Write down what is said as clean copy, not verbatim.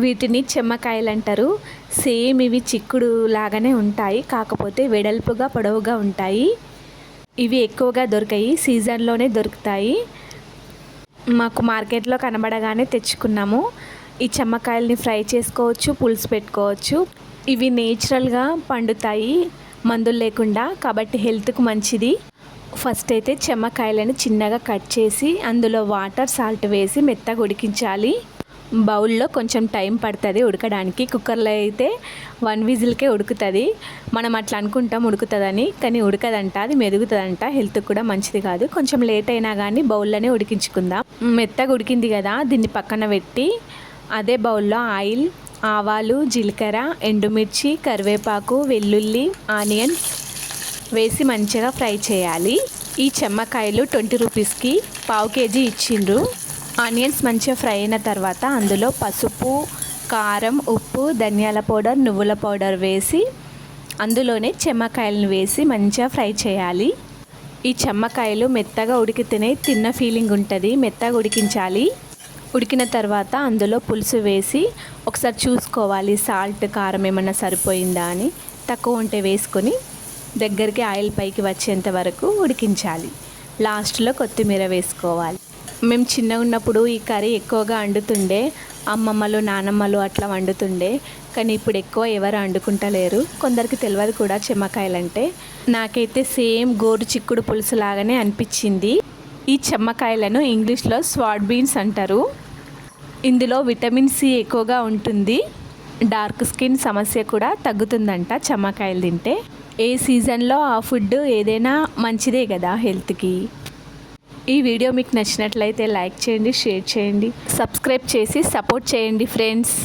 వీటిని చెమ్మకాయలు అంటారు. సేమ్ ఇవి చిక్కుడు లాగానే ఉంటాయి, కాకపోతే వెడల్పుగా పొడవుగా ఉంటాయి. ఇవి ఎక్కువగా దొరికాయి, సీజన్లోనే దొరుకుతాయి. మాకు మార్కెట్లో కనబడగానే తెచ్చుకున్నాము. ఈ చెమ్మకాయల్ని ఫ్రై చేసుకోవచ్చు, పులుసు పెట్టుకోవచ్చు. ఇవి నేచురల్గా పండుతాయి, మందులు లేకుండా, కాబట్టి హెల్త్కు మంచిది. ఫస్ట్ అయితే చెమ్మకాయలను చిన్నగా కట్ చేసి అందులో వాటర్, సాల్ట్ వేసి మెత్తగా ఉడికించాలి. బౌల్లో కొంచెం టైం పడుతుంది ఉడకడానికి. కుక్కర్లో అయితే 1 విజిల్కే ఉడుకుతుంది. మనం అట్లా అనుకుంటాం ఉడుకుతుందని, కానీ ఉడకదంట, అది మెదుగుతుందంట. హెల్త్కి కూడా మంచిది కాదు. కొంచెం లేట్ అయినా కానీ బౌల్లోనే ఉడికించుకుందాం. మెత్తగా ఉడికింది కదా, దీన్ని పక్కన పెట్టి అదే బౌల్లో ఆయిల్, ఆవాలు, జీలకర్ర, ఎండుమిర్చి, కరివేపాకు, వెల్లుల్లి, ఆనియన్స్ వేసి మంచిగా ఫ్రై చేయాలి. ఈ చెమ్మకాయలు 20 రూపీస్కి పావు కేజీ ఇచ్చిండ్రు. ఆనియన్స్ మంచిగా ఫ్రై అయిన తర్వాత అందులో పసుపు, కారం, ఉప్పు, ధనియాల పౌడర్, నువ్వుల పౌడర్ వేసి అందులోనే చెమ్మకాయలను వేసి మంచిగా ఫ్రై చేయాలి. ఈ చెమ్మకాయలు మెత్తగా ఉడికితేనే తిన్న ఫీలింగ్ ఉంటుంది. మెత్తగా ఉడికించాలి. ఉడికిన తర్వాత అందులో పులుసు వేసి ఒకసారి చూసుకోవాలి, సాల్ట్, కారం ఏమన్నా సరిపోయిందా అని. తక్కువ ఉంటే వేసుకొని దగ్గరికి ఆయిల్ పైకి వచ్చేంత వరకు ఉడికించాలి. లాస్ట్లో కొత్తిమీర వేసుకోవాలి. మేము చిన్నగా ఉన్నప్పుడు ఈ కర్రీ ఎక్కువగా వండుతుండే. అమ్మమ్మలు, నానమ్మలు అట్లా వండుతుండే. కానీ ఇప్పుడు ఎక్కువ ఎవరు వండుకుంటలేరు. కొందరికి తెలియదు కూడా చెమ్మకాయలంటే. నాకైతే సేమ్ గోరు చిక్కుడు పులుసు లాగానే అనిపించింది. ఈ చెమ్మకాయలను ఇంగ్లీష్లో స్వాడ్ బీన్స్ అంటారు. ఇందులో విటమిన్ సి ఎక్కువగా ఉంటుంది. డార్క్ స్కిన్ సమస్య కూడా తగ్గుతుందంట చెమ్మకాయలు తింటే. ఏ సీజన్లో ఆ ఫుడ్ ఏదైనా మంచిదే కదా హెల్త్కి. ఈ వీడియో మీకు నచ్చినట్లయితే లైక్ చేయండి, షేర్ చేయండి, సబ్స్క్రైబ్ చేసి సపోర్ట్ చేయండి ఫ్రెండ్స్.